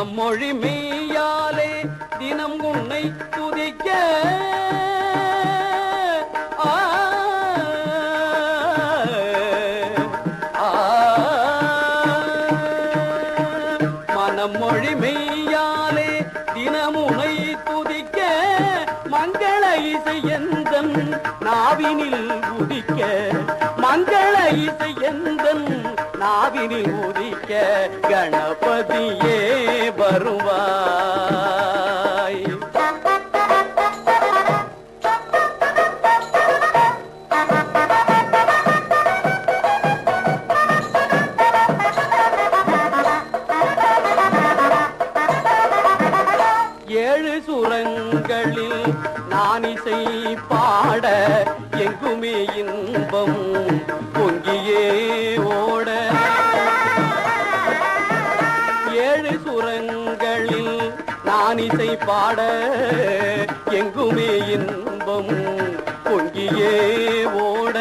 மனமொழி மெய்யாலே தினம் உன்னை துதிக்க மனமொழி மெய்யாலே தினமுனை துதிக்க மங்கள இசை எந்தன் நாவினில் உதிக்க மங்கள இசை எந்தன் நாவினில் உதிக்க கணபதியே வருவாய். ஏழு சுரங்களில் நான் இசை பாட எங்குமே இன்பம் பொங்கியே ஓட ஏழு சுரங்களில் நான் இசை பாட எங்குமே இன்பம் பொங்கியே ஓட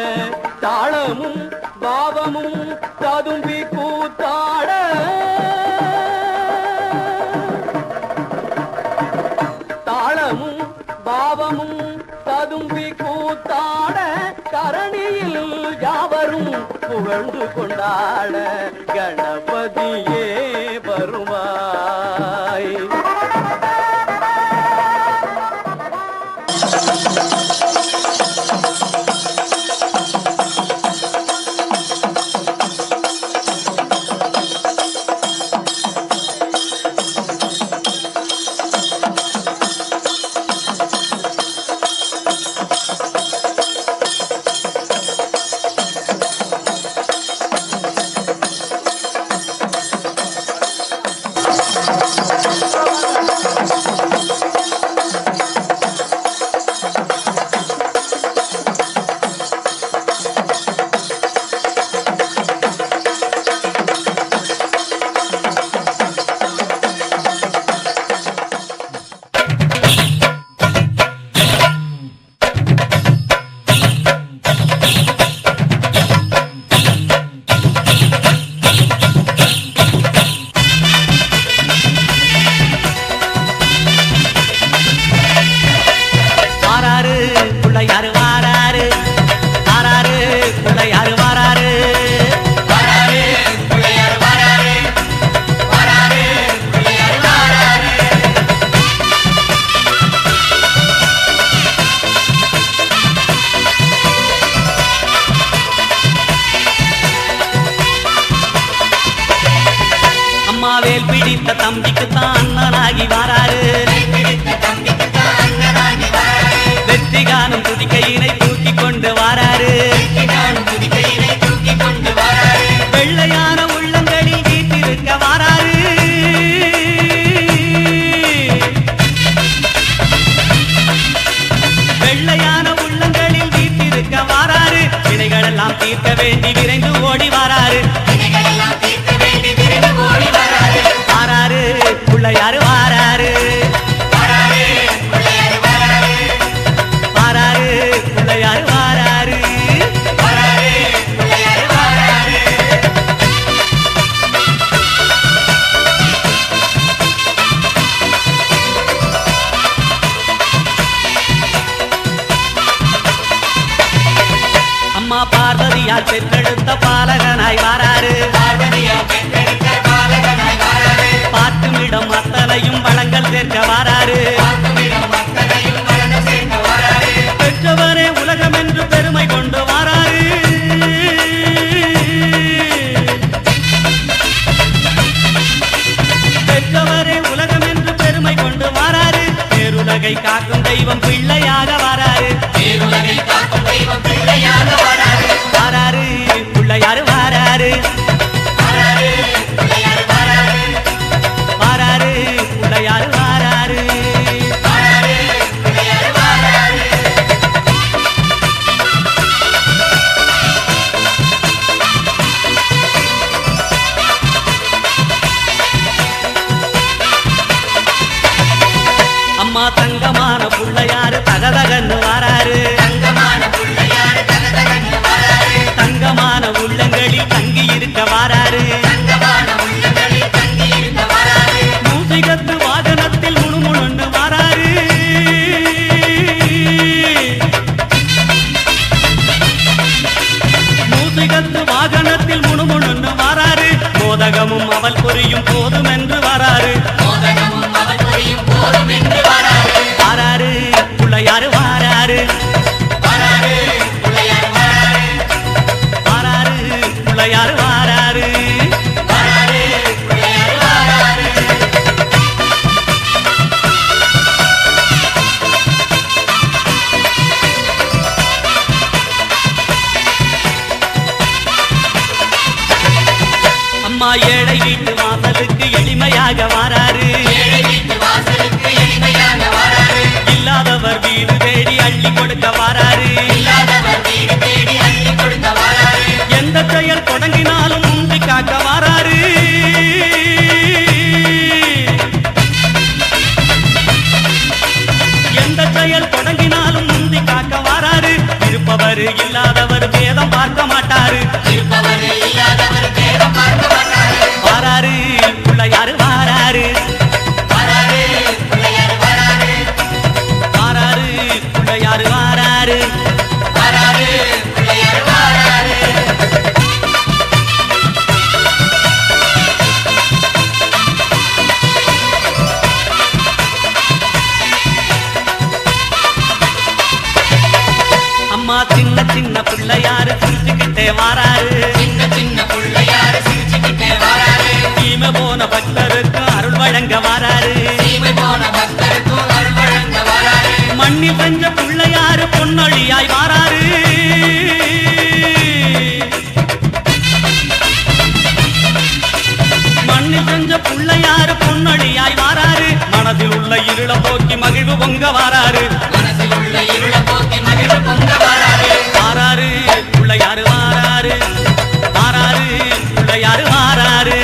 தாளமும் பாவமும் ததும்பி கூத்தாட தாளமும் பாவமும் ததும்பி கூத்தாட கரணியில் யாவரும் புகழ்ந்து கொண்டாட கணபதியே வருவாய். வேல் பிடித்த தம்பிக்கு தான் அண்ணனாகி வாராரு வெற்றி காணும் துதிக்கையினை தூக்கி கொண்டு வாராரு வெள்ளையான உள்ளங்களில் வீட்டிருக்க வாராரு வெள்ளையான உள்ளங்களில் வீட்டிருக்க வாராரு வினைகளெல்லாம் தீர்க்க வேண்டி விரைந்து ஓடி வாராரு பிள்ளையாரு வாராரு வாராரு பிள்ளையாரு வாராரு அம்மா பார்வதியால் பெற்றெடுத்த பாலகனாய் வாராரு பாட்டுமிடம் அத்தனையும் வளங்கள் சேர்க்க வாராரு பெற்றவரே உலகம் என்று பெருமை கொண்டு வாராரு பெற்றவரே உலகம் என்று பெருமை கொண்டு வாராரு பேருலகை காக்கும் தெய்வம் பிள்ளையாக வாராரு வாராரு பிள்ளையாரு வாராரு பிள்ளையாரு வாராரு அம்மா தங்கமான பிள்ளையாரு தகதகன்னு வாராரு மோதகமும் அவள் புரியும் போதும் என்று வராரு வாராரு பிள்ளையாரு வாராரு வாராரு பிள்ளையாரு வாராரு அம்மா ஏழை வீட்டு வாசலுக்கு எளிமையாக வாராரு இல்லாதவர் வீடு தேடி அள்ளி கொடுக்க வாராரு எந்த செயல் தொடங்கினாலும் முந்தி காக்க வாராரு எந்த செயல் தொடங்கினாலும் முந்தி காக்க வாராரு இருப்பவர் இல்லாதவர் பேதம் பார்க்க மாட்டாரு வாராரு பிள்ளையாரு வாராரு வாராரு பிள்ளையாரு வாராரு அம்மா சின்ன சின்ன பிள்ளையாரு சிரிச்சுக்கிட்டே வாராரு தீமை போன பக்தருக்கு அருள் வழங்க வாராரு மண்ணில் செஞ்ச பிள்ளையாரு பொன்னொழியாய் வாராரு மண்ணில் செஞ்ச பிள்ளையாரு பொன்னொழியாய் வாராரு மனதில் உள்ள இருள போக்கி மகிழ்வு பொங்க வாராரு வாராரு பிள்ளையாரு வாராரு வாராரு பிள்ளையாரு வாராரு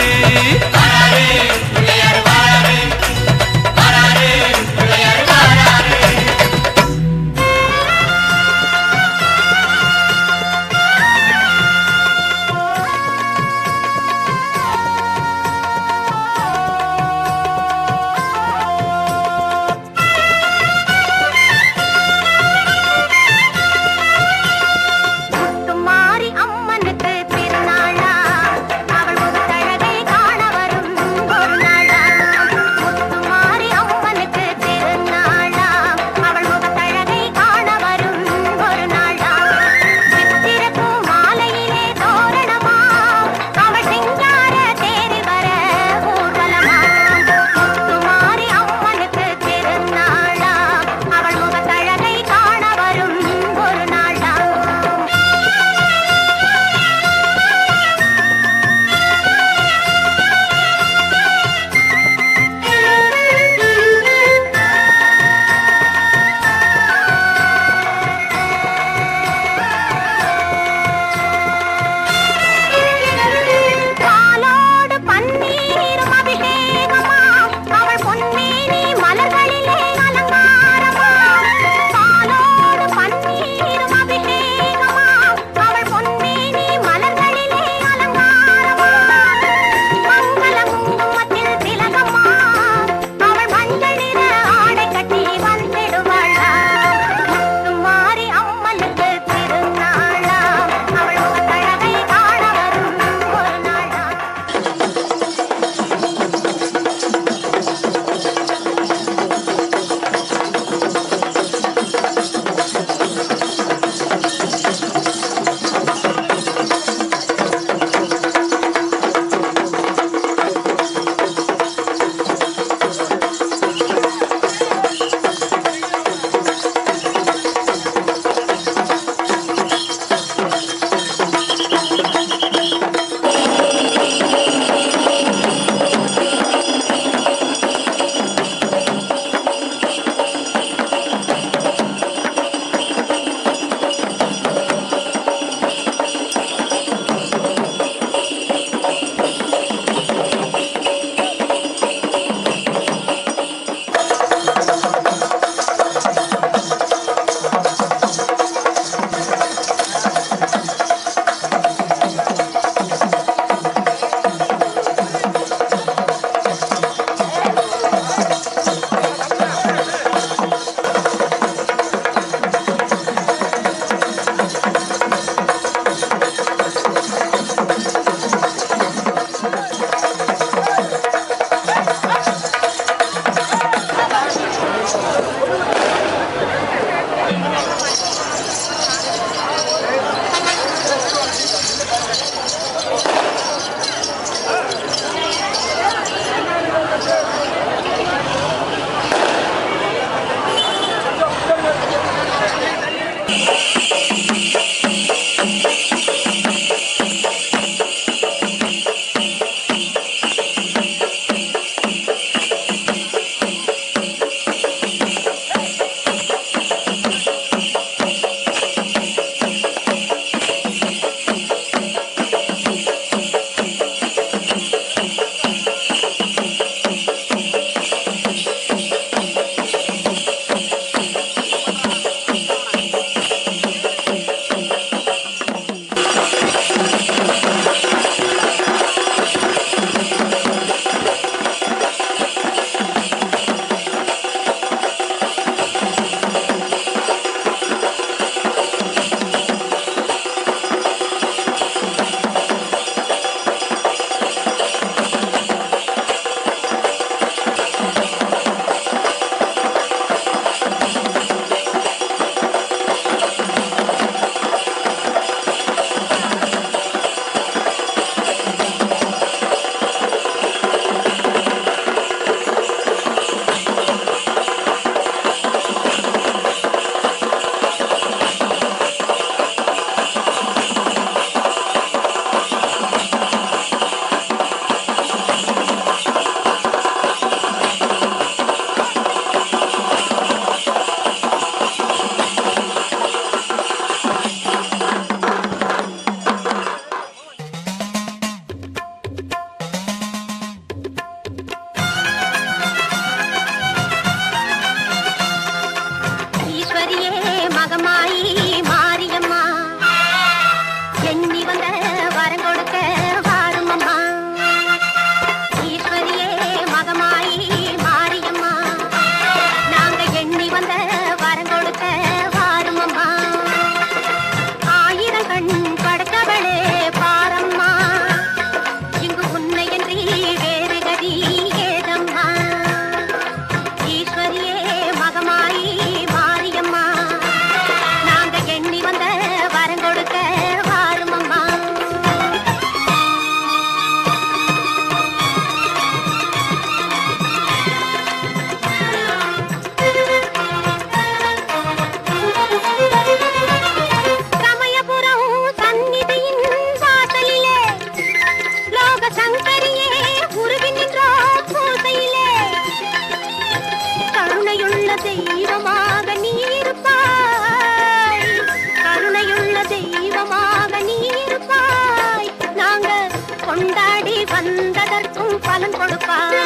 பலன் கொடுப்பாய்.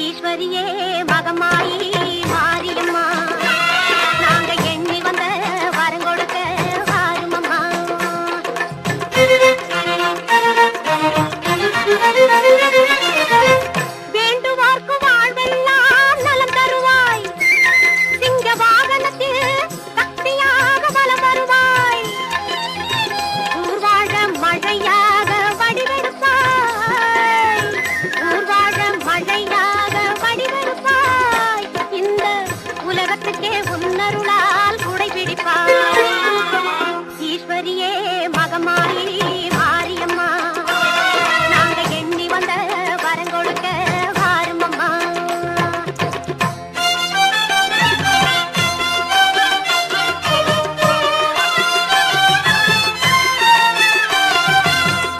ஈஸ்வரியே மகமாயி மாரியம்மா, நாங்க எண்ணி வந்த வரம் கொடுக்க வாருமம்மா. வேண்டுவார்க்கு வாழ்வெல்லாம் நலம் தருவாய். சிங்க வாகனத்தில் சக்தியாக பலம் வருவாய். ஊர்வாழ மழையாக வடிவெடுப்பாய். ஊர்வாழ மழையாக வடிவெடுப்பாய். இந்த உலகத்துக்கே உன்னருளால் குடை பிடிப்பாய். ஈஸ்வரியே மகமாயி மாரியம்மா, நாங்க எண்ணி வந்த வரம் கொடுக்க வாருமம்மா.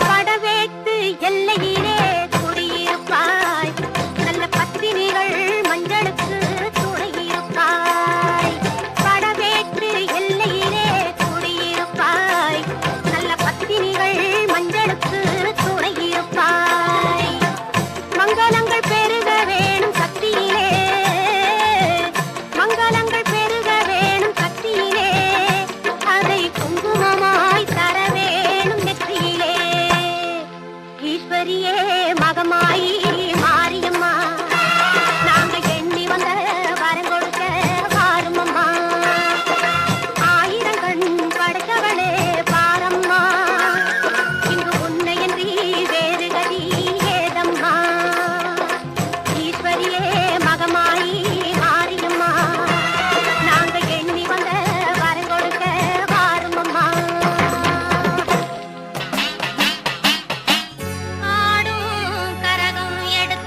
படவேட்டு எல்லையிலே குடியிருப்பாய். நல்ல பத்தினிகள் மஞ்சளுக்கு துணையிருப்பாய். படவேட்டு எல்லையிலே குடியிருப்பாய். நல்ல பத்தினிகள் மஞ்சளுக்கு துணையிருப்பாய். மங்களங்கள் பெருக வேணும் சக்தியிலே. மங்களங்கள் பெருக வேணும் சக்தியிலே. அதை குங்குமமாய் தர வேணும் நெற்றியிலே. ஈஸ்வரியே மகமாயி மாரியம்மா, நாங்க எண்ணி வந்த வரம் கொடுக்க வாருமம்மா. ஆயிரம் கண் படைத்தவளே பாரம்மா, இங்கு உன்னையன்றி வேறு கதி ஏதம்மா. ஈஸ்வரியே மகமாயி மாரியம்மா, நாங்க எண்ணி வந்த வரம் கொடுக்க வாருமம்மா. ஆடும் கரகம் எடுத்து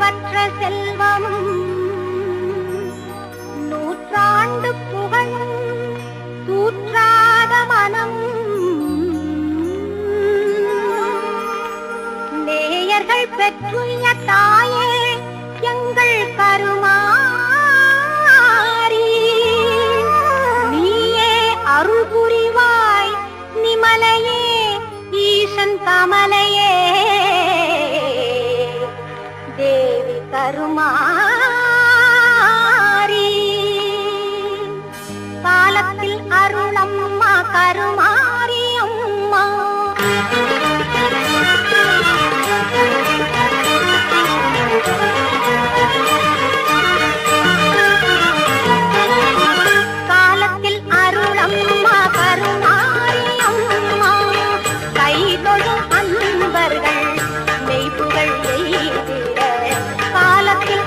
அளவற்ற செல்வமும் நூற்றாண்டு புகழும் தூற்றாத மனம் நேயர்கள் பெற்றுள்ள தாயே எங்கள் கருமாரி நீயே அருள் புரிவாய் நிமலையே ஈசன் கமலையே தேவி கருமாரி காலத்தில் அருளம்மா கருமாரி அம்மா காலத்தில் அருளம்மா கருமாரி அம்மா கைதொழும் அன்பர்கள் மெய்ப்புகள் எய்திட காலத்தில்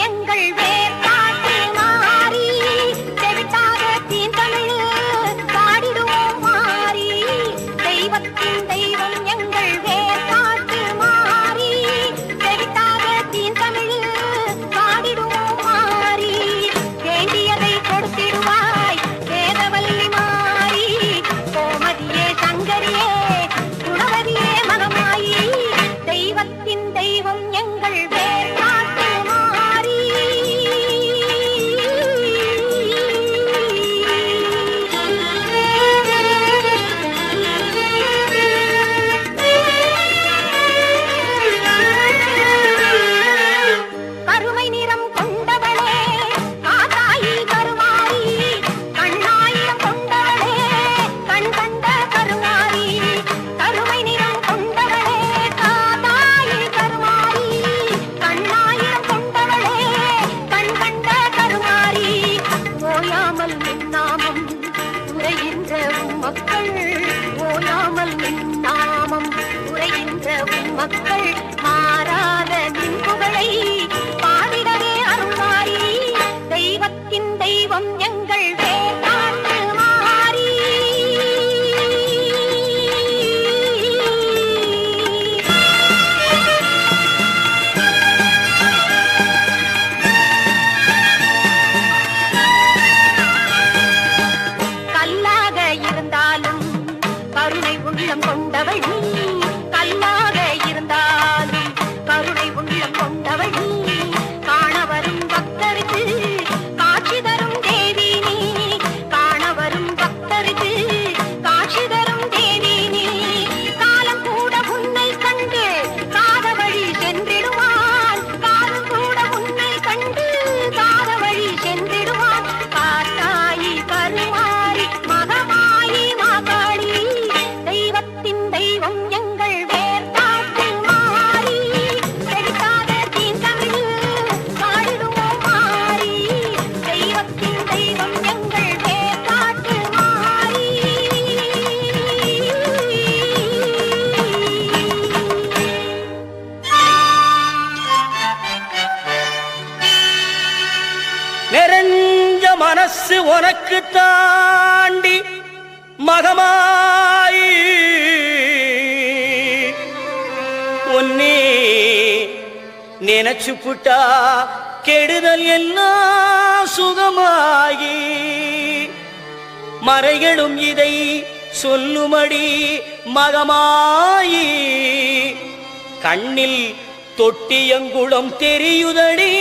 எங்கள் வேர்க்காட்டு மாறி செவிட்டாத தீந்தமிழ் பாடிடுவோம் மாறி தெய்வத்தின் தெய்வம் எங்கள் வேர்க்காட்டு மாறி செவிட்டாத தீந்தமிழ் பாடிடுவோம் மாறி வேண்டியதை கொடுத்திடுவாய் வேதவல்லி மாறி கோமதியே சங்கரியே குணவதியே மகமாயி தெய்வத்தின் தெய்வம் எங்கள் வேர்க்காட்டு மாறி கருமை நிறம் கொண்டவளே காத்தாயி கருமாரி கண்ணாயிரம் கொண்டவளே கண் கண்ட கருமாரி கருமை நிறம் கொண்டவளே காத்தாயி கருமாரி கண்ணாயிரம் கொண்டவளே கண் கண்ட கருமாரி ஓயாமல் நின்னாமம் உரைகின்ற மக்கள் ஓயாமல் நின்னாமம் உரைகின்ற மக்கள் மாறாத நின் புகழை பாடிடவே அருள்மாரி தெய்வத்தின் தெய்வம் எங்கள் வேர்க்காட்டு மாறி கல்லாக இருந்தாலும் கருணை உள்ளம் கொண்டவள் நீ கல்லாக இருந்தாலும் கருணை உள்ளம் கொண்டவள் நீ காண வரும் பக்தருக்கு காட்சி தரும் தேவி நீ காண வரும் பக்தருக்கு காட்சி தரும் தேவி நீ காலம் கூட உன்னை கண்டு காத வழி சென்றிடுவான் காலம் கூட உன்னை கண்டு காத வழி சென்றிடுவான் காத்தாயி கருமாரி மகமாயி மாகாளி தெய்வத்தின் தெய்வம் எங்கள் வேர்க்காட்டு மாறி செழிக்காத தீந்தமிழ் பாடிடுவோம் மாறி தெய்வத்தின் தெய்வம் எங்கள் வேர்க்காட்டு மாறி நிறைஞ்ச மனசு உனக்கு தாண்டி மகமாயி உன்னே நினைச்சு புட்டா கெடுதல் எல்லாம் சுகமாகி மறைகளும் இதை சொல்லுமடி மகமாயி கண்ணில் தொட்டியங்குளம் தெரியுதடி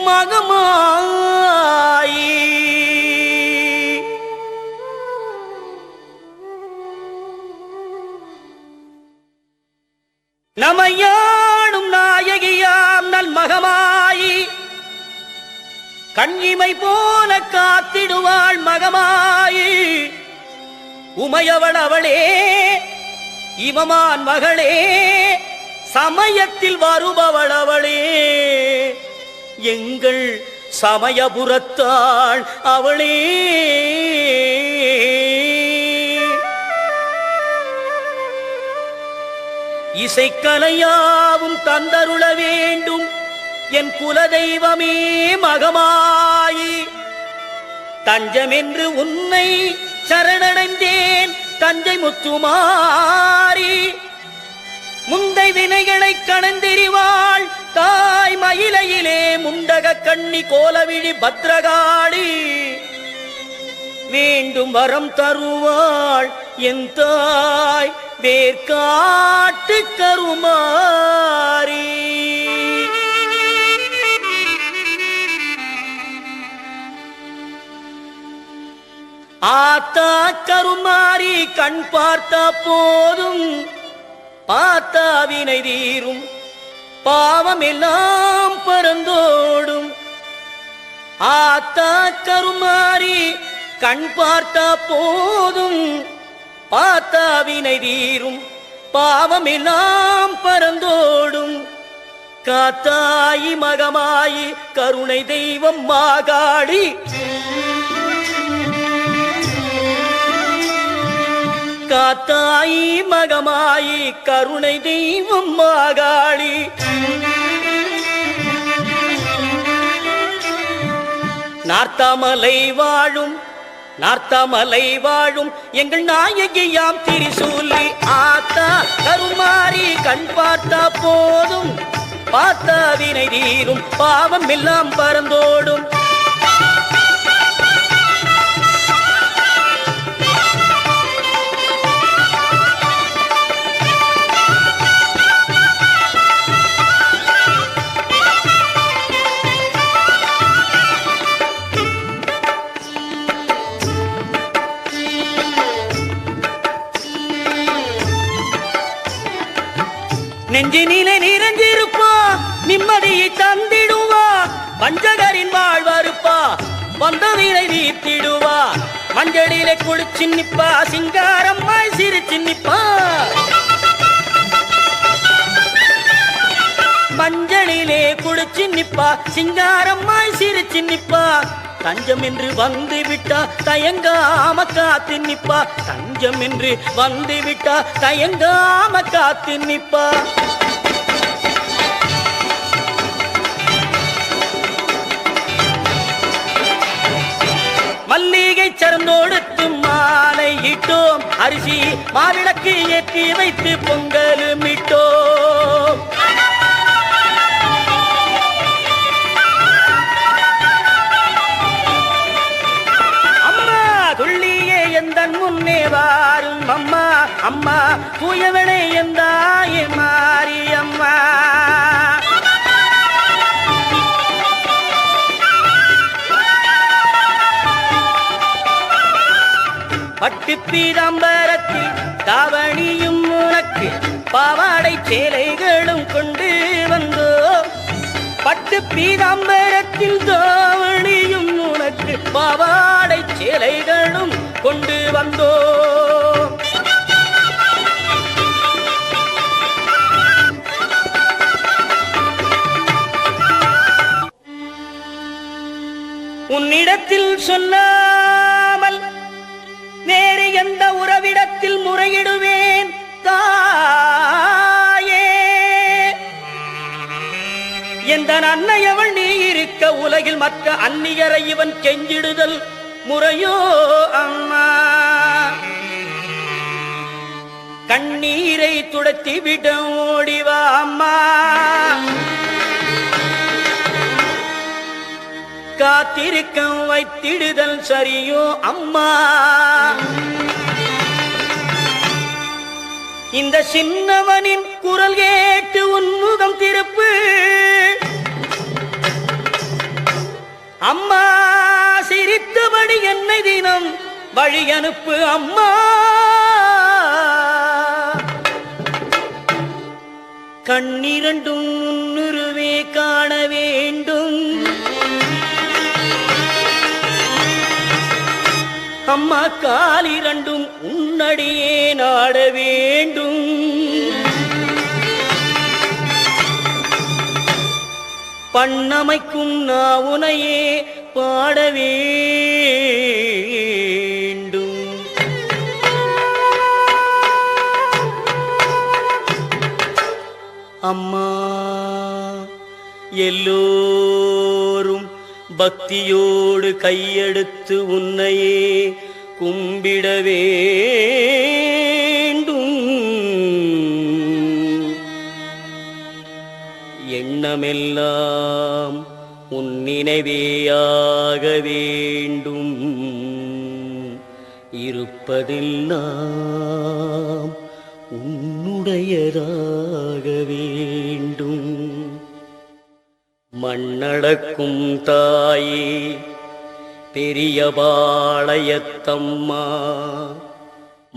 மகமாயி நமையாடும் நாயகியாம் நல் மகமாயி கண்ணிமை போல காத்திடுவாள் மகமாயி உமையவள் அவளே இவமான் மகளே சமயத்தில் வருபவள் அவளே எங்கள் சமயபுரத்தாள் அவளே இசைக்கலையாவும் தந்தருள வேண்டும் என் குலதெய்வமே மகமாயி தஞ்சமென்று உன்னை சரணடைந்தேன் தஞ்சை முத்துமாரி முந்தை வினைகளை கடந்தெறிவாள் தாய் மயிலையிலே முண்டக கண்ணி கோலவிழி பத்ரகாளி வேண்டும் வரம் தருவாள் என் தாய் வேர்க்காட்டு கருமாரி ஆத்தா கருமாரி கண் பார்த்தா போதும் பார்த்தா வினை தீரும் பாவம் எல்லாம் பறந்தோடும் ஆத்தா கருமாரி கண் பார்த்தா போதும் பார்த்தா வினை தீரும் பாவம் எல்லாம் பறந்தோடும் காத்தாயி மகமாயி கருணை தெய்வம் மாகாளி காத்தாயி மகமாயி கருணை தெய்வம் மாகாளி நார்த்தாமலை வாழும் எங்கள் நாயகியாம் திரிசூலி ஆத்தா கருமாறி கண் பார்த்தா போதும் பார்த்தா வினை தீரும் பாவம் எல்லாம் பறந்தோடும். நெஞ்சினிலே நிறைஞ்சிருப்பா நிம்மதியை தந்திடுவா பஞ்சகரின் வாழ்வறுப்பா வந்த வீரை தீர்த்திடுவா மஞ்சளிலே குளிச்சு நிப்பா சிங்காரம்மாய் சிரிச்சு நிப்பா மஞ்சளிலே குளிச்சு நிப்பா சிங்காரம்மாய் சிரிச்சு நிப்பா தஞ்சம் என்று வந்து விட்டா தயங்காம காத்து நிப்பா தஞ்சம் என்று வந்து விட்டா தயங்காம காத்து நிப்பா. மல்லிகை சரந்தோடுத்து மாலை இட்டோம் அரிசி மாவிளக்கு ஏற்றி வைத்து பொங்கலும் இட்டோம். எந்தன் முன்னே வாரும் அம்மா அம்மா தூயவளே எந்தாயே மாறி அம்மா. பட்டு பீதாம்பரத்தில் தாவணியும் உனக்கு பாவாடை சேலைகளும் கொண்டு வந்தோ பட்டு பீதாம்பரத்தில் தாவணியும் உனக்கு பாவாடை சேலைகளும் கொண்டு வந்தோ. உன்னிடத்தில் சொல்லாமல் வேறு எந்த உறவிடத்தில் முறையிடுவேன் தாயே எந்த அன்னையவள் நீ இருக்க உலகில் மற்ற அந்நியரை இவன் கெஞ்சிடுதல் முறையோ அம்மா. கண்ணீரை துடைத்தி விட ஓடிவா அம்மா காத்திருக்க வைத்திடுதல் சரியோ அம்மா. இந்த சின்னவனின் குரல் கேட்டு உன்முகம் திருப்பு அம்மா சிரித்தபடி என்னை தினம் வழி அனுப்பு அம்மா. கண்ணிரண்டும் உன்னுருவே காண வேண்டும் அம்மா காலிரண்டும் உன்னடியே நாட வேண்டும். பண்ணமைக்கும் நான் உனையே பாட வேண்டும். அம்மா எல்லோரும் பக்தியோடு கையெடுத்து உன்னையே கும்பிட வேண்டும். எண்ணமெல்லாம் உன் நினைவேயாக வேண்டும். இருப்பதெல்லாம் உன்னுடையதாக வேண்டும். மண்ணளக்கும் தாயே பெரிய பாளையத்தம்மா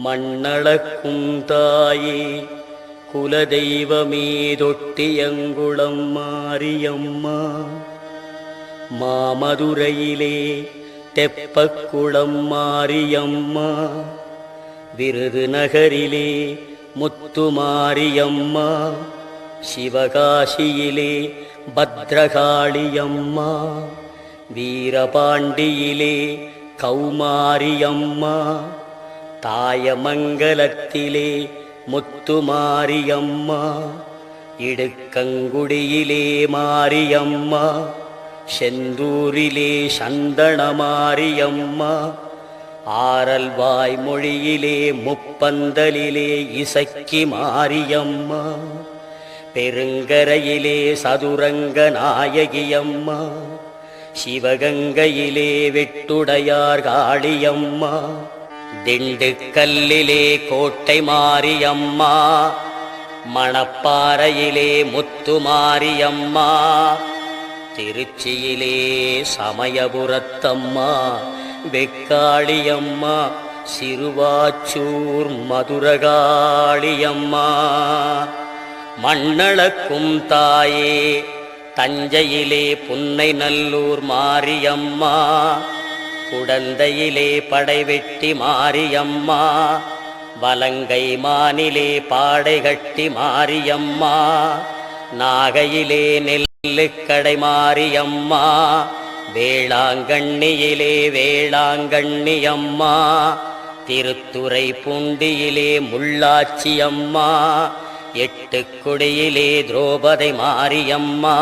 மண்ணளக்கும் தாயே குலதெய்வமே தொட்டியங்குளம் மாரியம்மா. மாமதுரையிலே தெப்பக்குளம் மாரியம்மா. விருதுநகரிலே முத்துமாரியம்மா. சிவகாசியிலே பத்ரகாளியம்மா. வீரபாண்டியிலே கௌமாரியம்மா. தாயமங்கலத்திலே முத்துமாரியம்மா. இடுக்கங்குடியிலே மாரியம்மா. செந்தூரிலே சந்தனமாரியம்மா, ஆரல்வாய் மொழியிலே முப்பந்தலிலே இசக்கி மாரியம்மா, பெருங்கரையிலே சதுரங்க நாயகியம்மா, சிவகங்கையிலே வெட்டுடையார் காளியம்மா, திண்டுக்கல்லிலே கோட்டை மாரியம்மா, மணப்பாறையிலே முத்துமாரியம்மா, திருச்சியிலே சமயபுரத்தம்மா, வெக்காளியம்மா, சிறுவாச்சூர் மதுரகாளியம்மா, மண்ணளக்கும் தாயே தஞ்சையிலே புன்னை நல்லூர் மாரியம்மா, குடந்தையிலே படைவெட்டி மாரியம்மா, வலங்கை மானிலே பாடைகட்டி மாரியம்மா, நாகையிலே நெல்லுக்கடை மாரியம்மா, வேளாங்கண்ணியிலே வேளாங்கண்ணியம்மா, திருத்துறை பூண்டியிலே முள்ளாச்சியம்மா, எட்டுக்குடியிலே திரௌபதி மாரியம்மா,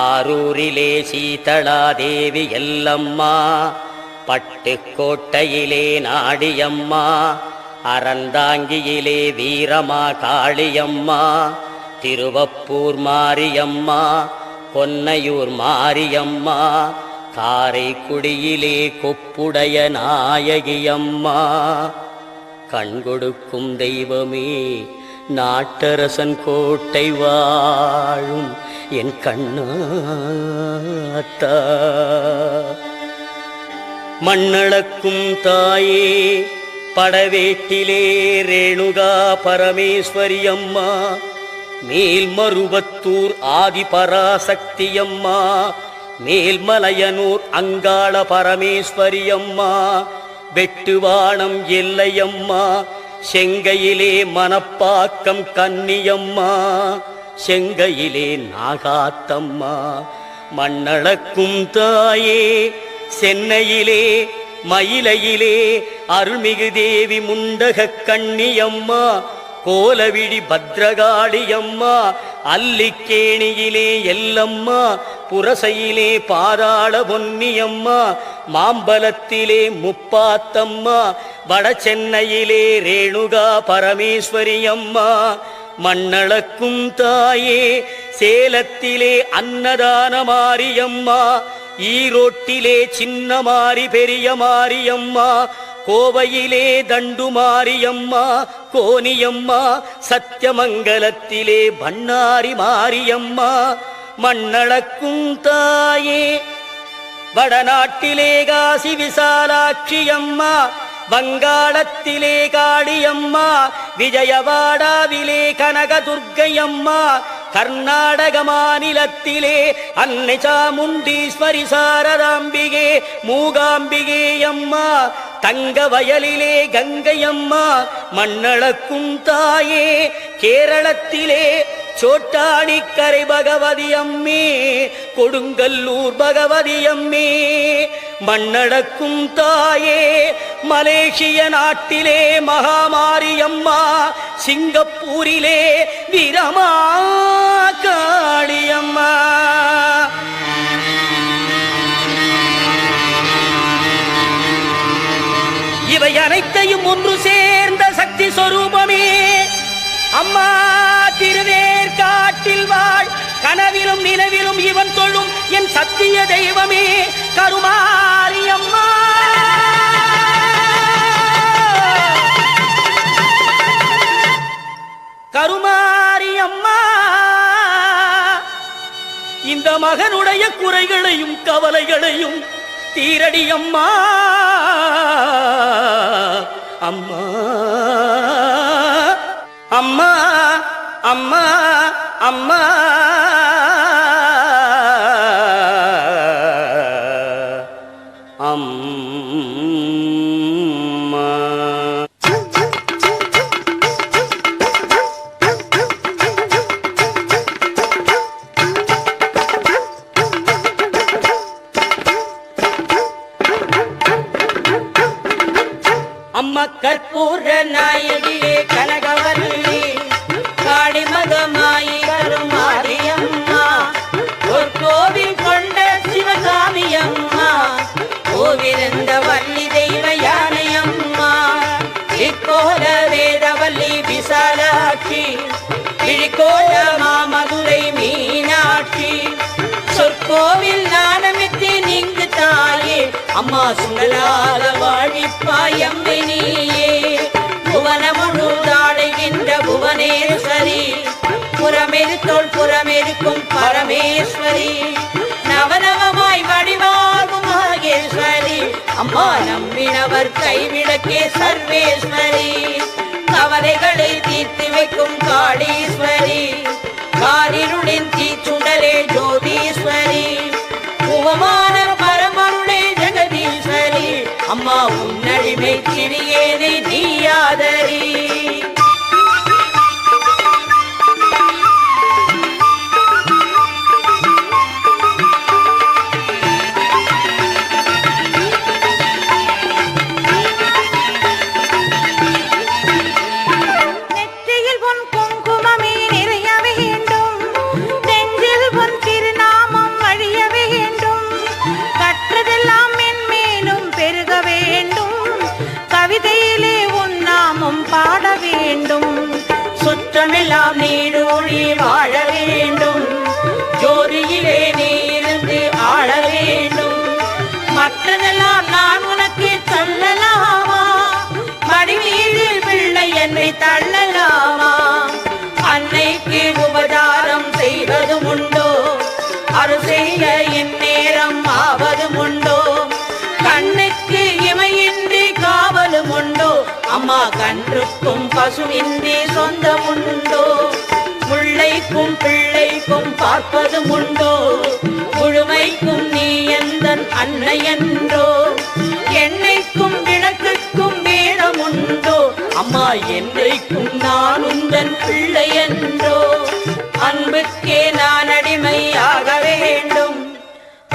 ஆரூரிலே சீதளாதேவி எல்லம்மா, பட்டுக்கோட்டையிலே நாடியம்மா, அறந்தாங்கியிலே வீரமா காளியம்மா, திருவப்பூர் மாரியம்மா, பொன்னையூர் மாரியம்மா, காரைக்குடியிலே கொப்புடைய நாயகியம்மா, கண்கொடுக்கும் தெய்வமே நாட்டரசன் கோட்டை வாழும் என் கண்ணாத்தா, மண்ணளக்கும் தாயே படவேட்டிலே ரேணுகா பரமேஸ்வரியம்மா, மேல்மருவத்தூர் ஆதிபராசக்தியம்மா, மேல்மலையனூர் அங்காள பரமேஸ்வரியம்மா, வெட்டுவானம் எல்லையம்மா, செங்கையிலே மணப்பாக்கம் கன்னியம்மா, செங்கையிலே நாகாத்தம்மா, மண்ணளக்கும் தாயே சென்னையிலே மயிலையிலே அருள்மிகு தேவி முண்டக கண்ணியம்மா, கோலவிழி பத்ரகாளியம்மா, அல்லிக்கேணியிலே எல்லம்மா, புரசையிலே பாதாள பொன்னியம்மா, மாம்பலத்திலே முப்பாத்தம்மா, வடசென்னையிலே ரேணுகா பரமேஸ்வரியம்மா, மண்ணளக்கும் தாயே சேலத்திலே அன்னதான மாரியம்மா, ஈரோட்டிலே சின்ன மாரி பெரிய மாரியம்மா, கோவையிலே தண்டு மாரியம்மா, கோனியம்மா, சத்தியமங்கலத்திலே பண்ணாரி மாரியம்மா, மண்ணளக்கும் தாயே வடநாட்டிலே காசி விசாலாட்சியம்மா, வங்காளத்திலே காளியம்மா, விஜயவாடாவிலே கனகதுர்க்கையம்மா, கர்நாடக மாநிலத்திலே அன்னை சாமுண்டீஸ்வரி சாரதாம்பிகே மூகாம்பிகேயம்மா, தங்க வயலிலே கங்கையம்மா, மண்ணளக்கும் தாயே கேரளத்திலே சோட்டாணிக்கரை பகவதி அம்மே, கொடுங்கல்லூர் பகவதி அம்மே, மண்ணடக்கும் தாயே மலேசிய நாட்டிலே மகாமாரியம்மா, சிங்கப்பூரிலே வீரமா காளியம்மா, இவை அனைத்தையும் ஒன்று சேர்ந்த சக்தி சொரூபமே அம்மா திருவேற்காட்டில் வாழ், கனவிலும் நினைவிலும் இவன் தொழும் என் சத்திய தெய்வமே கருமாரியம்மா. கருமாரியம்மா இந்த மகனுடைய குறைகளையும் கவலைகளையும் தீரடியம்மா. அம்மா அம்மா அம்மா அம்மா அம்மா. அம்மா கற்பூர நாயகியே கனகவல்லி காளிமகமாயி கருமாரியம்மா, ஒரு கோவில் கொண்ட கோவில் நானமித்து நீங்கு தாயே அம்மா சுடலாக வாழிப்பாயம்மை நீயே புவன முழுதாடுகின்ற புவனேஸ்வரி புறமெருத்தோள் புறமெருக்கும் பரமேஸ்வரி நவநவமாய் வடிவாகும் மகேஸ்வரி அம்மா நம்பினவர் கைவிளக்கே சர்வேஸ்வரி கவலைகளை தீர்த்து வைக்கும் காளீஸ்வரி காரிருளின் தீச்சுடலே ஜோதீஸ்வரி உவமான பரமருளே ஜெகதீஸ்வரி அம்மா உன்னடிமை சிறியேனை நீயாதரி சுற்றமெல்லாம் நீடூழி வாழ வேண்டும் ஜோதியிலே நீ இருந்து ஆள வேண்டும் மற்றதெல்லாம் நான் உனக்கு சொல்லலாமா மடிமீதில் பிள்ளை என்னை தள்ளலாமா அன்னைக்கு உபகாரம் செய்வதும் உண்டோ அரு செய்ய என் நேரம் ஆவதும் உண்டோ கண்ணுக்கு இமையின்றி காவலும் உண்டோ அம்மா கன்றுக்கும் பசுவின்றி சொந்தமுண்டோ முள்ளைக்கும் பிள்ளைக்கும் பார்ப்பதும் உண்டோ முழுமைக்கும் நீ எந்தன் அன்னை என்றோ எண்ணெய்க்கும் விளக்குக்கும் வேடமுண்டோ அம்மா என்றைக்கும் நான் உந்தன் பிள்ளை என்றோ அன்புக்கே நான் அடிமையாக வேண்டும்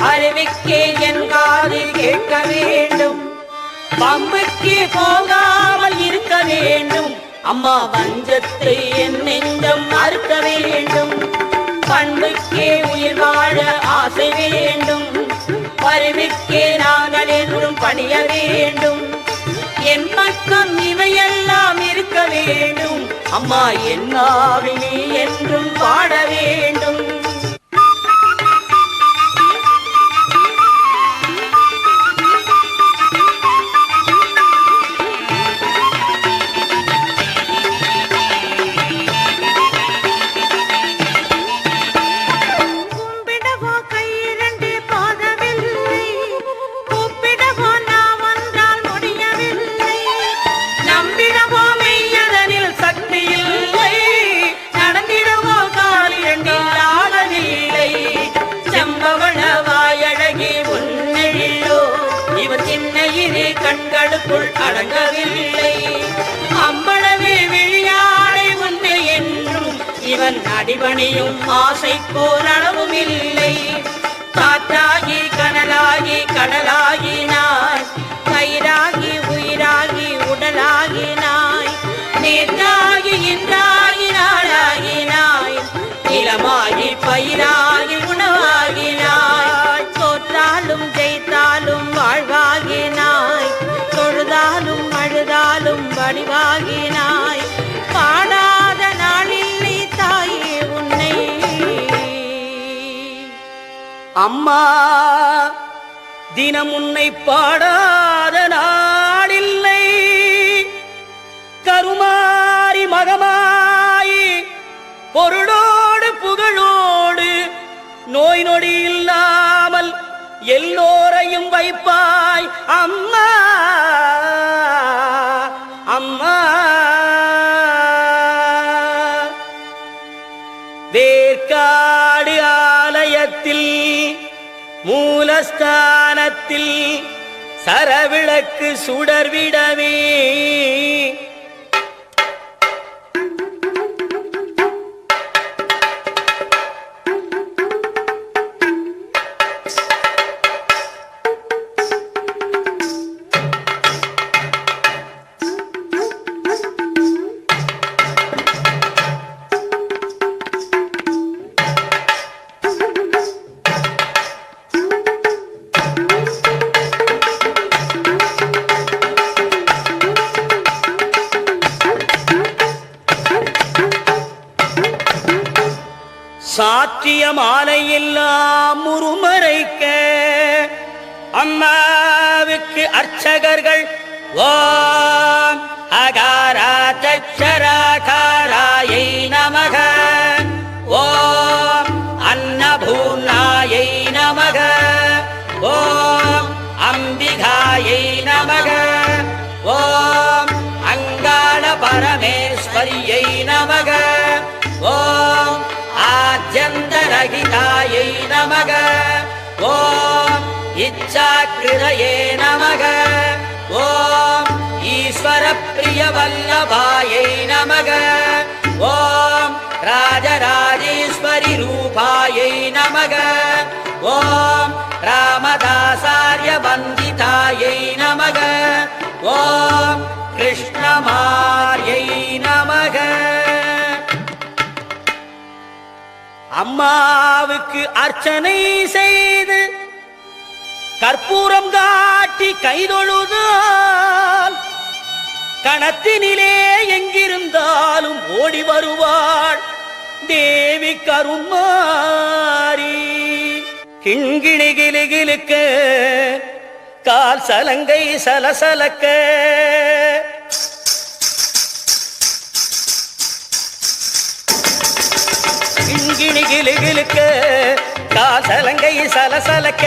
அறிவுக்கே என் காதில் கேட்க வேண்டும் பம்புக்கு போகாமல் இருக்க வேண்டும் அம்மா வஞ்சத்தை என் நெஞ்சம் மறுக்க வேண்டும் பண்புக்கே உயிர் வாழ ஆசை வேண்டும் பருவிக்கே நாங்கள் என்றும் பணிய வேண்டும் என் பக்கம் இவையெல்லாம் இருக்க வேண்டும் அம்மா என் ஆவினி என்றும் பாட வேண்டும் கண்களுக்குள் அடங்கவில்லை அம்பளவே விழியாடை உன்னை என்றும் இவன் அடிபணியும் ஆசை போல் அளவும் இல்லை காற்றாகி கனலாகி கடலாகினாய் கயிறாகி உயிராகி உடலாகினாய் நேற்றாகி இன்றாகி நாளாகினாய் நிலமாகி பயிராகி உணவாகினாய் தோற்றாலும் ஜெயித்தாலும் வாழ்வாகினாய் தொழுதாலும் அழுதாலும் வடிவாகினாய் பாடாத நாளில்லை தாயே உன்னை அம்மா தினம் உன்னை பாடாத நாளில்லை கருமாரி மகமாயி பொருளோடு புகழோடு நோய் நொடி இல்லாமல் எல்லோரையும் வைப்பாய் அம்மா அம்மா வேர்க்காடு ஆலயத்தில் மூலஸ்தானத்தில் சரவிளக்கு சுடர்விடவே சாற்றிய மாலையெல்லாம் முருமை அம்மாவுக்கு அர்ச்சகர்கள் ஓம் அகாராட்சராகாராயை நமக, ஓம் அன்னபூர்ணாயை நமக, ஓம் அம்பிகாயை நமக, ஓம் அங்காள பரமேஸ்வரியை நமக, ஓம் ஆத்யந்தரகிதாயை நமக, ஓம் இச்சாக்கிருதயே நமக, ஓம் ஈஸ்வர பிரிய வல்லபாயை நமக, ஓம் ராஜராஜேஸ்வரி ரூபாயை நமக, ஓம் ராமதாசார்ய வந்திதாயை நமக, ஓம் கிருஷ்ணமார்யை நமக. அம்மாவுக்கு அர்ச்சனை செய்து கற்பூரம் காட்டி கைதொழுதால் கணத்தினிலே எங்கிருந்தாலும் ஓடி வருவாள் தேவி கருமாரி. கிண்கிணி கிளுகிளுக்க கால் சலங்கை சலசலக்க, கிண்கிணி கிளுகிளுக்க கால் சலங்கை சலசலக்க,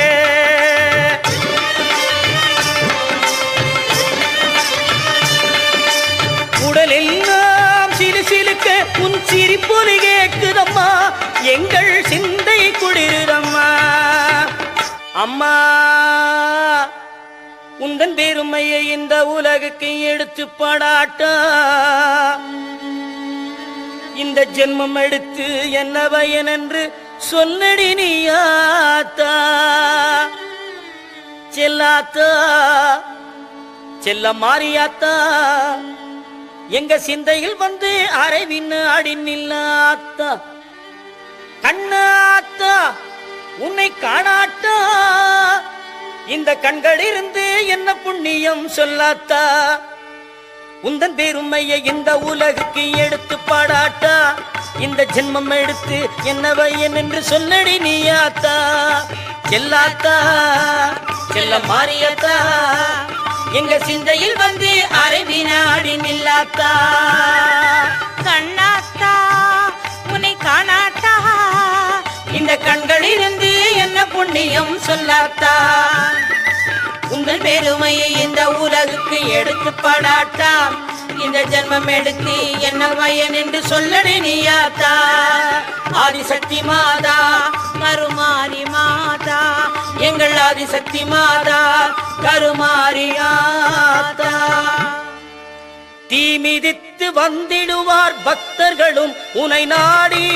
உடலெல்லாம் சிலுசிலுக்க உன் சிரிப்பொலி கேட்குதம்மா, எங்கள் சிந்தை குளிரம்மா. அம்மா உந்தன் பெருமையை இந்த உலகுக்கு எடுத்து பாடாட்டா, இந்த ஜென்மம் எடுத்து என்ன பயன் என்று சொல்லடி நீயாத்தா. செல்லாத்தா செல்ல மாறியாத்தா, எங்க சிந்தையில் வந்து அரைவின்னு அடி நில்லாத்தா. கண்ணாத்தா உன்னை காணாட்டா, இந்த கண்களிலிருந்து என்ன புண்ணியம் சொல்லாத்தா. உந்தன் பெருமையை இந்த உலகுக்கு எடுத்து பாடாட்டா, இந்த ஜென்மம் எடுத்து என்ன பயன் என்று சொல்லடி நீயாத்தா. செல்லாத்தா செல்ல மாறியாத்தா, எங்க சிந்தையில் வந்து அரைவினாடி நில்லாத்தா. கண்ணாத்தா உன்னை காணாட்டா, இந்த கண்களிலிருந்து என்ன புண்ணியம் சொல்லாத்தா. உங்கள் பெருமையை இந்த உலகுக்கு எடுத்து பாடாட்டா, இந்த ஜென்மம் எடுத்து என்ன பயன் என்று சொல்லடி நீயாத்தா. ஆதிசக்தி மாதா கருமாரி மாதா, எங்கள் ஆதிசக்தி மாதா கருமாரியாத்தா. தீ மிதித்து வந்திடுவார் பக்தர்களும் உனை நாடி,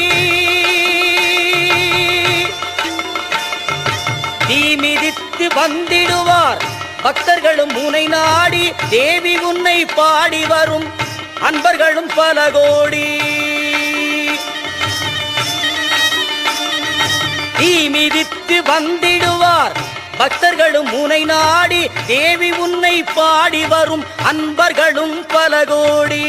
தீ மிதித்து வந்திடுவார் பக்தர்களும் உனை நாடி, தேவி உன்னை பாடி வரும் அன்பர்களும் பல கோடி. தீ மிதித்து வந்திடுவார் பக்தர்களும் உனை நாடி, தேவி உன்னை பாடி வரும் அன்பர்களும் பல கோடி.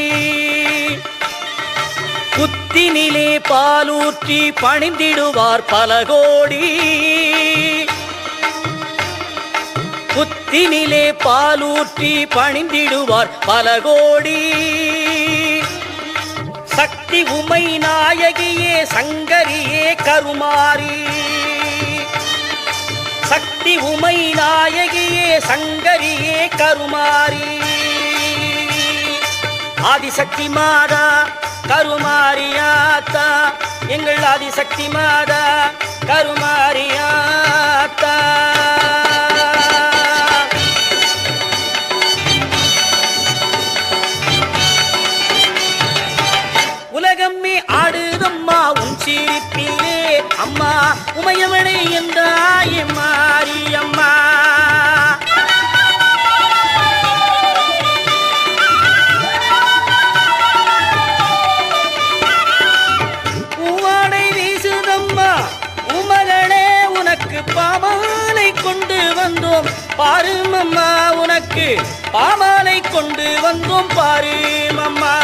புத்தினிலே பாலூற்றி பணிந்திடுவார் பல கோடி, புத்தினிலே பாலூற்றி பணிந்திடுவார் பல கோடி. சக்தி உமை நாயகியே சங்கரியே கருமாரி, சக்தி உமை நாயகியே சங்கரியே கருமாரி. ஆதிசக்தி மாதா கருமாரியாத்தா, எங்கள் ஆதிசக்தி மாதா கருமாரியாத்தா. உலகம்மே ஆடுதம்மா உன் சிரிப்பிலே, அம்மா உமையவளை என்றாய் மாரியம்மா. பூவாடை வீசுதம்மா உமகளே, உனக்கு பாமாலை கொண்டு வந்தோம் பாருமம்மா, உனக்கு பாமாலை கொண்டு வந்தோம் பாருமம்மா.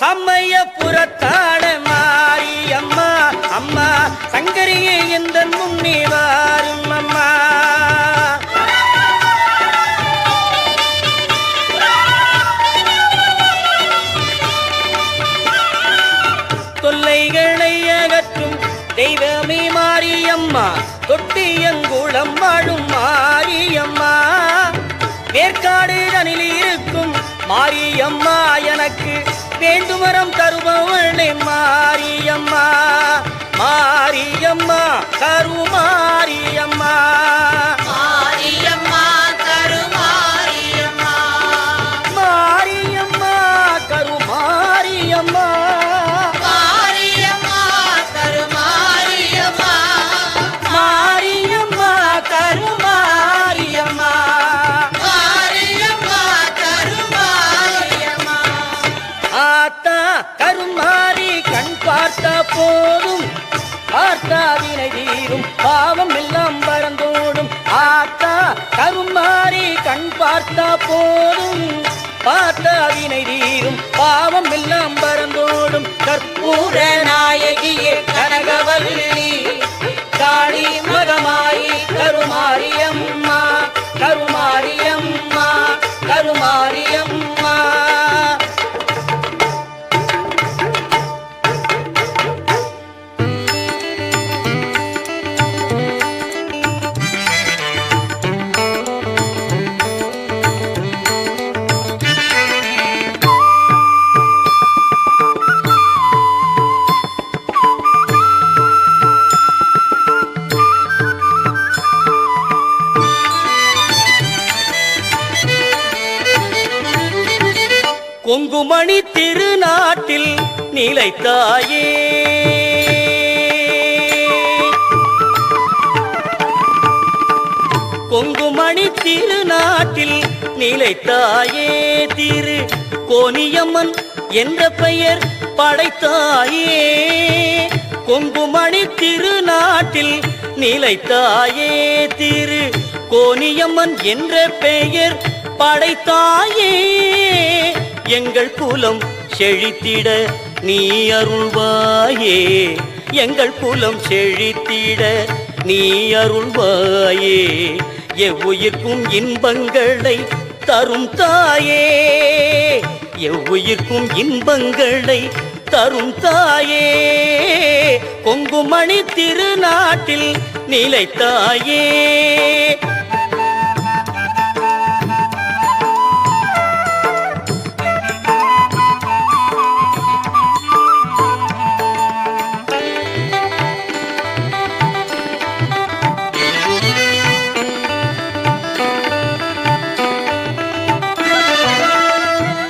சமயபுரத்தாட மாறி அம்மா, அம்மா சங்கரியே எந்த முன்னே வாரும் அம்மா. வாண்டியங்குளம் வாழும் மாரியம்மா, வேற்காடு தனில் இருக்கும் மாரியம்மா, எனக்கு வேண்டுமரம் தருபவளே மாரியம்மா, மாரியம்மா கருமாரியம்மா, மாரியம்மா கருமாரியம்மா, மாரியம்மா கருமாரியம்மா, மாரியம்மா கருமாரியம்மா, மாரியம்மா கருமாரியம்மா, மாரியம்மா கருமாரியம்மா. ஆத்தா கருமாரி கண் பார்த்த போதும் பார்த்தாவினை தீரும் பாவம் எல்லாம் பறந்தோடும், ஆத்தா கருமாரி கண் பார்த்த போதும் பார்த்தாவினை தீரும் பாவம் எல்லாம் பறந்தோடும், கற்பூர நாயகியே கனகவல்லி காளி மகமாயி கருமாரியம்மா, கருமாரியம்மா கருமாரியம்மா. கொங்குமணி திருநாட்டில் நிலைத்தாயே, கொங்குமணி திருநாட்டில் நிலைத்தாயே, திரு கோனியம்மன் என்ற பெயர் படைத்தாயே, கொங்குமணி திருநாட்டில் நிலைத்தாயே, திரு கோனியம்மன் என்ற பெயர் படைத்தாயே, எங்கள் குலம் செழித்திட நீ அருள்வாயே, எங்கள் குலம் செழித்திட நீ அருள்வாயே, எவ்வுயிர்க்கும் இன்பங்களை தரும் தாயே, எவ்வுயிர்க்கும் இன்பங்களை தரும் தாயே, கொங்குமணி திருநாட்டில் நிலைத்தாயே.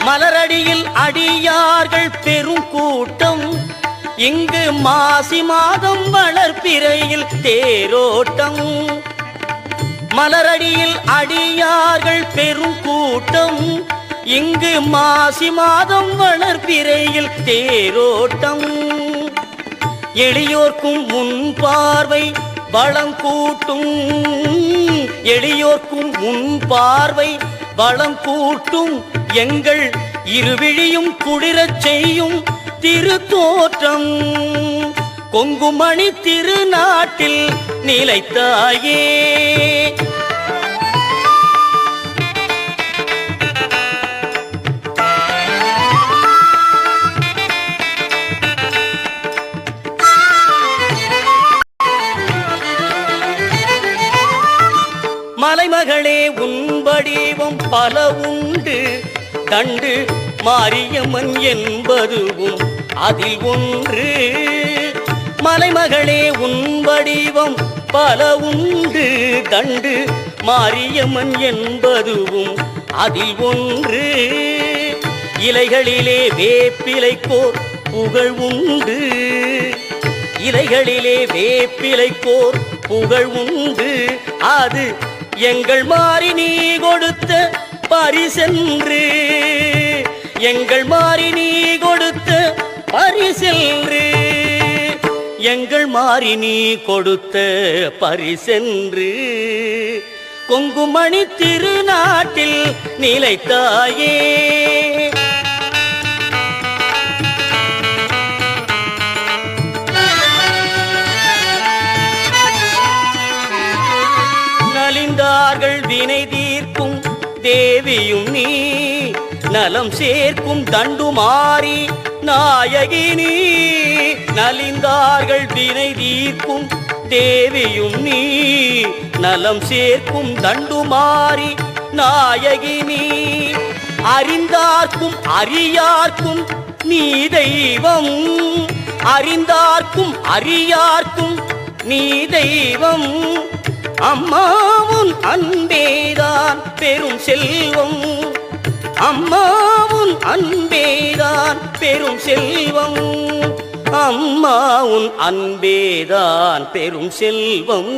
மலரடியில் அடியார்கள் பெரும் கூட்டம், இங்கு மாசி மாதம் வளர்ப்பிறையில் தேரோட்டம், மலரடியில் அடியார்கள் பெரும் கூட்டம், இங்கு மாசி மாதம் வளர்ப்பிறையில் தேரோட்டம், எளியோர்க்கும் முன் பார்வை வளம் கூட்டும், எளியோர்க்கும் முன் பார்வை வளம் கூட்டும், எங்கள் இருவிழியும் குளிரச் செய்யும் திருத்தோற்றம், கொங்குமணி திருநாட்டில் நிலைத்தாயே. மலைமகளே உன் வடிவம் பல உண்டு, தண்டு மாரியம்மன் என்பதுவும் அதில் ஒன்று, மலைமகளே உன் வடிவம் பல உண்டு, தண்டு மாரியம்மன் என்பதுவும் அதில் ஒன்று, இலைகளிலே வேப்பிலைக்கோர் புகழ் உண்டு, இலைகளிலே வேப்பிலைக்கோர் புகழ் உண்டு, அது எங்கள் மாறி நீ கொடுத்த பரிசென்று, எங்கள் மாறி நீ கொடுத்த பரிசென்று, எங்கள் மாறி நீ கொடுத்த பரிசென்று, கொங்குமணி திருநாட்டில் நிலைத்தாயே. நலிந்தார்கள் வினை தீர்க்கும் தேவியும் நீ, நலம் சேர்க்கும் தண்டுமாறி நாயகி நீ, நலிந்தார்கள் வினை தீர்க்கும் தேவியும் நீ நலம் சேர்க்கும் தண்டுமாறி நாயகி நீ அறிந்தார்க்கும் அறியார்க்கும் நீ தெய்வம் அறிந்தார்க்கும் அறியார்க்கும் நீ தெய்வம் அம்மாவும் அன்பேதான் பெரும் செல்வம் அம்மாவும் அன்பேதான் பெரும் செல்வம் அம்மாவும் அன்பேதான் பெரும் செல்வம்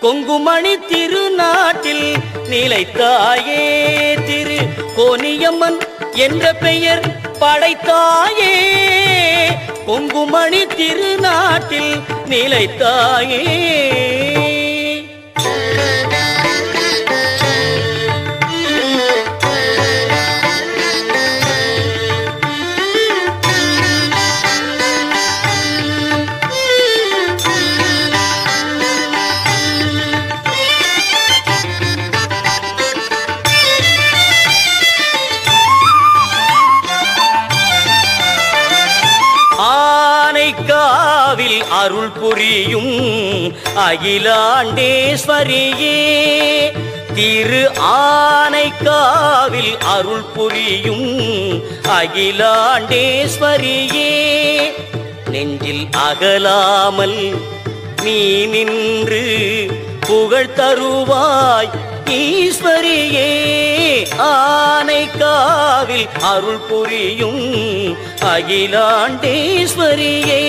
கொங்குமணி திருநாட்டில் நிலைத்தாயே திரு கோனியம்மன் என்ற பெயர் படைத்தாயே கொங்குமணி திருநாட்டில் நிலைத்தாயே ஆனைக்காவில் அருள் புரியும் அகிலாண்டேஸ்வரியே திரு ஆனைக்காவில் அருள் புரியும் அகிலாண்டேஸ்வரியே நெஞ்சில் அகலாமல் நீ நின்று புகழ் தருவாய் ஈஸ்வரியே ஆனைக்காவில் அருள் புரியும் அகிலாண்டேஸ்வரியே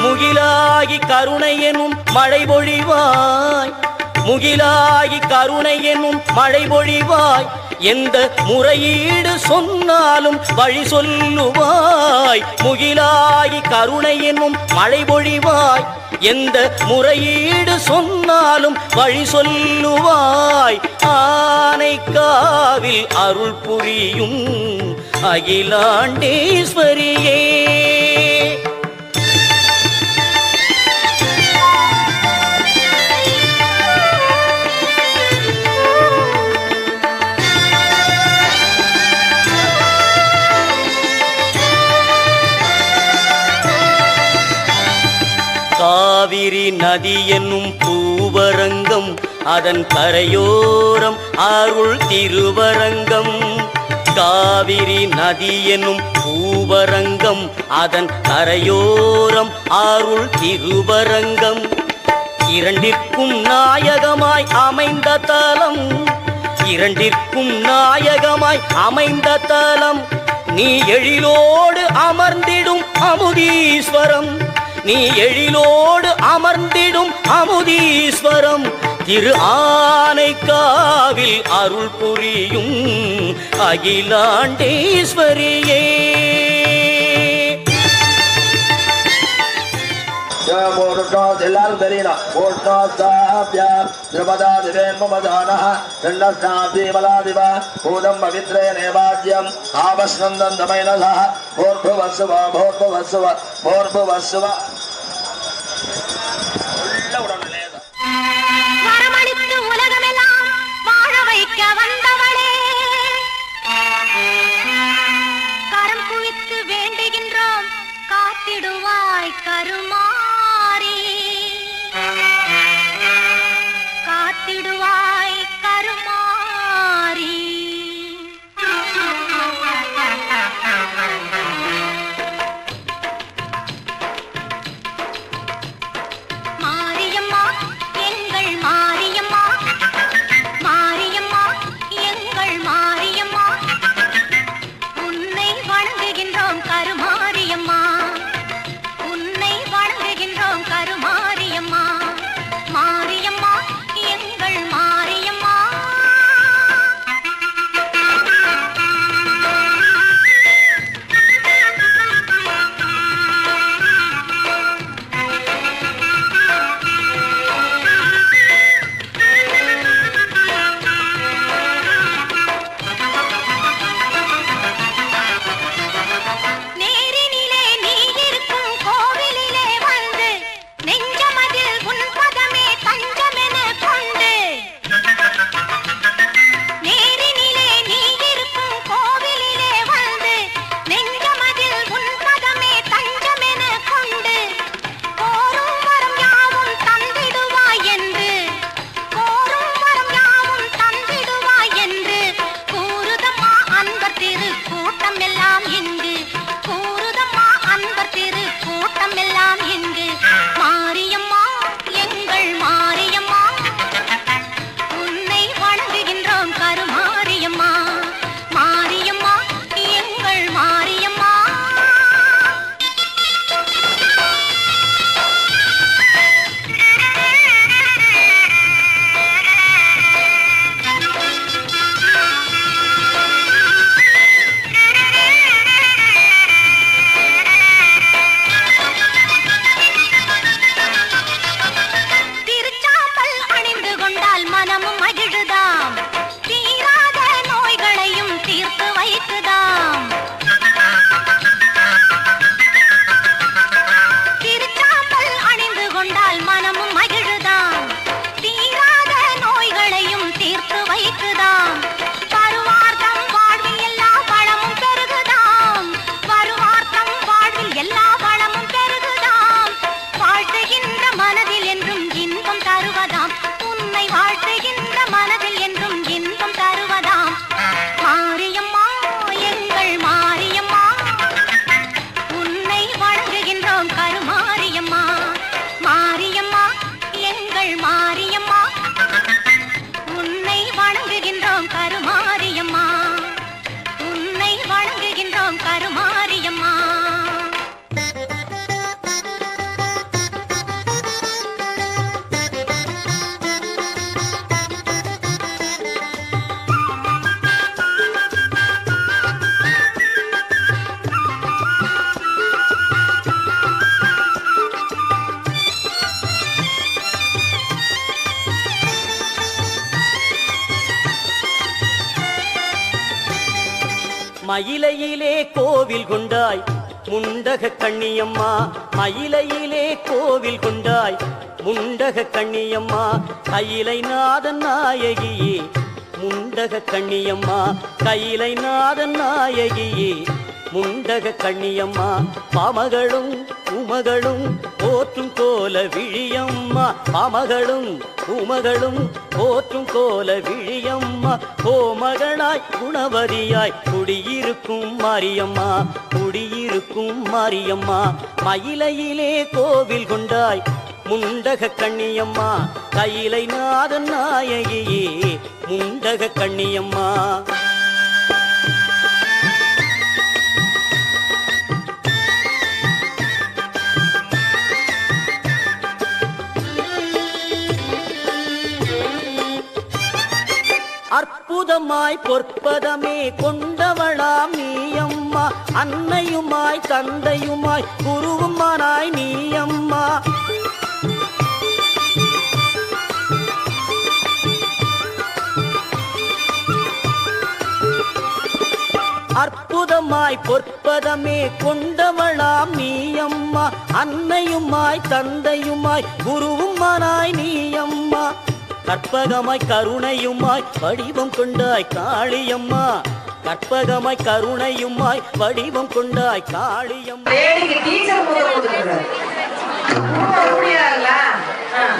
முகிலாகி கருணை எனும் மழை பொழிவாய் முகிலாகி கருணை எனும் மழை பொழிவாய் எந்த முறையீடு சொன்னாலும் வழி சொல்லுவாய் முகிலாகி கருணை என்னும் மழை பொழிவாய் எந்த முறையீடு சொன்னாலும் வழி சொல்லுவாய் ஆனைக்காவில் அருள் புரியும் அகிலாண்டேஸ்வரியே காவிரி நதி என்னும் பூவரங்கம் அதன் கரையோரம் அருள் திருவரங்கம் காவிரி நதி என்னும் பூவரங்கம் அதன் கரையோரம் அருள் திருவரங்கம் இரண்டிற்கும் நாயகமாய் அமைந்த தலம் இரண்டிற்கும் நாயகமாய் அமைந்த தலம் நீ எழிலோடு அமர்ந்திடும் அமுதீஸ்வரம் நீ எழிலோடு அமர்ந்திடும் அமுதீஸ்வரம் திரு ஆனைக்காவில் அருள் புரியும் அகிலாண்டேஸ்வரியே எல்லாரும் தெரியலாம் பூதம் பவித்ரே நேவாஜ்யம் ஆபஸ்னந்தமைனச போர்புவசுவ போர்புவசுவ போர்புவசுவ வரமளித்து உலகமெல்லாம் வாழ வைக்க வந்தவளே கரம் குவித்து வேண்டுகின்றோம் காத்திடுவாய் கருமாரி காத்திடுவாய் கருமாரி மயிலையிலே கோவில் கொண்டாய் முண்டக கண்ணியம்மா, மயிலையிலே கோவில் கொண்டாய் முண்டக கண்ணியம்மா, கையிலை நாதன் நாயகியே முண்டக கண்ணியம்மா, கையிலை நாதன் நாயகியே முண்டக கண்ணியம்மா, பாமகளும் உமகளும் போற்றும் கோல விழியம்மா, பாமகளும் உமகளும் போற்றும் கோல விழியம்மா, கோமகனாய் குணவதியாய் குடியிருக்கும் மாரியம்மா, குடியிருக்கும் மாரியம்மா, மயிலையிலே கோவில் கொண்டாய் முண்டக கண்ணியம்மா, கையிலை நாதன் நாயகியே முண்டக கண்ணியம்மா. அற்புதமாய் பொற்பதமே கொண்டவளாம் நீயம்மா, அன்னையுமாய் தந்தையுமாய் குருவுமானாய் நீயம்மா, அற்புதமாய் பொற்பதமே கொண்டவளாம் நீயம்மா, அன்னையுமாய் தந்தையுமாய் குருவுமானாய் நீயம்மா, கற்பகமாய் கருணையுமாய் வடிவம் கொண்டாய் காளியம்மா, கற்பகமாய் கருணையுமாய் வடிவம் கொண்டாய் காளியம்மா.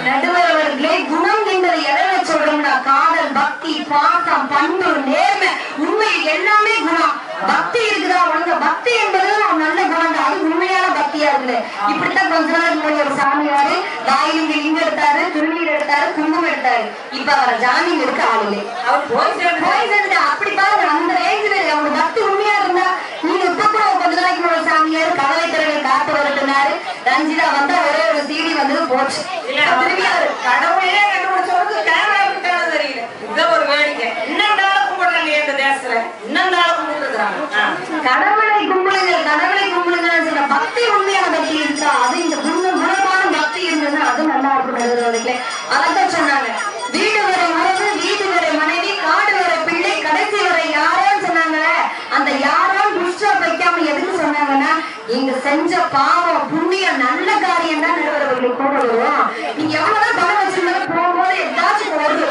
நடுவர்களே, குணம் என்பதை எதை சொல்றோம்னா காதல், பக்தி, பாசம், பண்பு, நேர்மை, உண்மை எல்லாமே குணம். பக்தி இருக்குதா உனக்கு? பக்தி என்பது ஒரு நல்ல குணம் தான், அது உண்மையான பக்தியா இருக்குது. இப்படித்தான் கொஞ்ச நாள் முன்னாடி ஒரு சாமியாரு வாயிலிங்க லிங்கம் எடுத்தாரு, திருநீர் எடுத்தாரு, குங்குமம் எடுத்தாரு. இப்ப அவரை ஜாமீன் எடுக்க ஆள் இல்லை. அவர் போய் சேர்ந்து அப்படி பாருங்க, அந்த ரேஞ்சில அவங்க பக்தி உண்மையா இருந்தா நீங்க இப்ப கூட கொஞ்ச நாளைக்கு ஒரு சாமியார் கவலை திறனை காத்து வரட்டுனாரு, ரஞ்சிதா வந்தா ஒரே ஒரு சீடி வந்தது போச்சு. கடவுளையே கண்டுபிடிச்சவருக்கு கேமரா இருக்காது தெரியல. இத ஒரு வேடிக்கை. இன்னும் கும்பிடுறாங்க இந்த தேசத்துல, இன்னும் கும்பிட்டுருக்காங்க. கடவுளை கும்பிடுங்கள், கடவுளை கும்பிடுங்கன்னு சொன்ன பக்தி உண்மையான பக்தி இருக்கா? அது இந்த குணமான பக்தி இருந்ததுன்னா அது நல்லா இருக்கும். அதான் சொன்னாங்க, வீடு வரை உறவு, வீடு வரை மனைவி, காடு வரை பிள்ளை, கடைசி வரை யாரோன்னு சொன்னாங்க. அந்த யாரோன்னு புஷ்டா வைக்காம எதுக்கு சொன்னாங்கன்னா, நீங்க செஞ்ச பாவம் புண்ணியம் நல்ல காரியம் தான் நடுவர்களை கூட வரும். நீங்க எவ்வளவுதான் பணம் வச்சிருந்தாலும் போகும்போது ஏதாச்சும் வருது.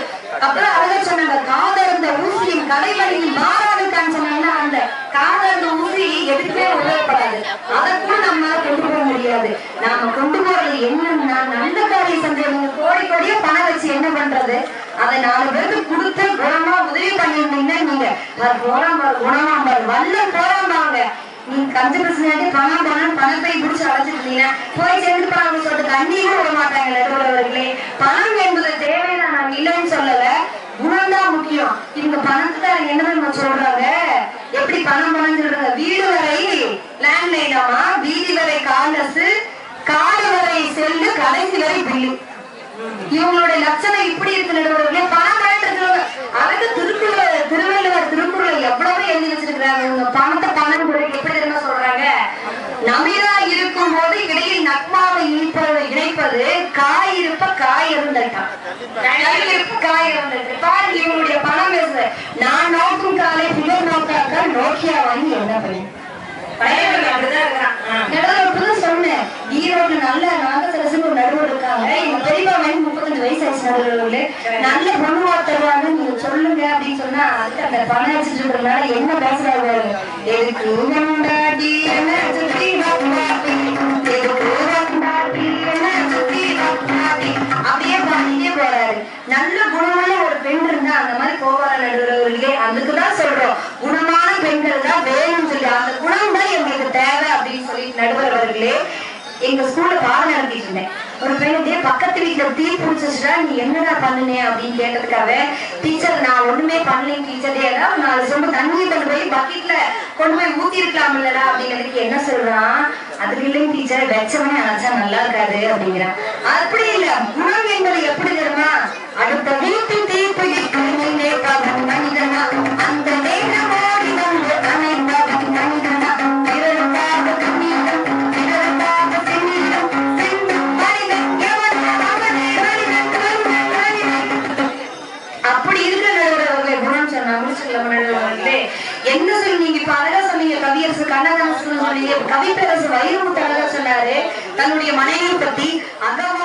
அப்புறம் அழகா சொன்னாங்க, காதர்ந்த ஊசியின் கடைவழியில் மாறாதுக்கான்னு சொன்னாங்கன்னா, அந்த காதர்ந்த ஊசி எதுக்குமே உதவப்படாது. அதை கூட நம்ம கொண்டு போக முடியாது. நாம கொண்டு போறது என்னன்னா, நல்ல காரியம் செஞ்சவங்க கோடி கோடியா பணம் வச்சு என்ன பண்றது? அதை 4 பேருக்கு கொடுத்து குணமா உதவி பண்ணிருந்தீங்கன்னா நீங்க குணமாம்பார் வல்ல போறாம்பாங்க. நீங்க கஞ்ச பிரச்சனையாட்டி பணத்தை பிடிச்சு அழைச்சிட்டு இருந்தீங்கன்னா போய் சேர்ந்து பாருங்க சொல்லிட்டு தண்ணியும் விட மாட்டாங்க நடுவர்களே. பணம் என்பது தேவைதான், நாங்க இல்லைன்னு சொல்லல, குணம்தான் முக்கியம். இவங்க பணத்தை என்ன சொல்றாங்க, எப்படி பணம் சொல்றாங்க? வீடு வரை லேண்ட்லைனாமா, வீதி வரை காலசு, காடு வரை செல்லு, கடைசி வரை பில்லு. இவங்களுடைய லட்சணம் இப்படி இருக்கு நடுவர்களே. பணம் அதுக்கு திருவள்ளுவர் திருக்குறளை எவ்வளவு எழுதி வச்சிருக்கிறாங்க. இவங்க பணத்தை பணம் எப்படி தெரியுமா சொல்றாங்க? நமிரா இருக்கும் போது இடையில் நக்மாவை இணைப்பது காய் இருப்ப காய் இருந்துட்டான், காய் இருந்துட்டு பாருங்க. இவங்களுடைய பணம் பேசுது. நான் நோக்கும் காலை பிகர் நோக்காக்க நோக்கியா வாங்கி என்ன பண்ணி சொன்னேன். ஈரோடு நல்ல நாகசரசுன்னு ஒரு நடுவர் இருக்காங்க. எங்க பெரியப்பா வயசு 35 வயசு ஆயிடுச்சு நடுவர்களே. நல்ல பொண்ணுவா தருவாங்க, நீங்க சொல்லுங்க அப்படின்னு சொன்னா அதுக்கு அந்த பணம் வச்சுட்டு இருக்கிறதுனால என்ன பேசுறாரு? எதுக்கு அப்படியே பண்ணிட்டே போறாரு. நல்ல குணமான ஒரு பெண் இருந்தா அந்த மாதிரி போவார நடுவர்களே. அதுக்குதான் சொல்றோம், குணமான பெண்கள் தான் வேணும்னு சொல்லி, அந்த குணம் தான் எங்களுக்கு தேவை அப்படின்னு சொல்லி நடுவர் அவர்களே. எங்க ஸ்கூல்ல பாடம் நடத்திட்டு இருந்தேன். ஒரு பெண்ணு பக்கத்து வீட்டுல தீ பிடிச்சிட்டா நீ என்னடா பண்ணுனே அப்படின்னு கேட்டதுக்காக, டீச்சர் நான் ஒண்ணுமே பண்ணலைங்க டீச்சர், ஏதாவது 4 சொம்பு தண்ணி கொண்டு போய் பக்கெட்ல கொண்டு போய் ஊத்தி இருக்கலாம் இல்லடா அப்படிங்கிறதுக்கு என்ன சொல்றான்? அதுக்கு இல்லைங்க டீச்சர், வெச்சவனே அணைச்சா நல்லா இருக்காது அப்படிங்கிறான். அப்படி இல்ல, குணம் என்பது எப்படி தெரியுமா? அடுத்த வீட்டு தீர்ப்பு மனிதனா அந்த நேரம் ஓடி வந்து அமைந்தவன் மனிதனா அப்படி இருக்கிற குணம் சொன்னா முடிச்சுக்கல. என்ன சொல்லி நீங்க பாருங்க, கவியரசு கண்ணதாசனுடைய கவிப்பேரசு வைரமுத்து அழகா சொன்னாரு தன்னுடைய மனைவியை பத்தி அகவா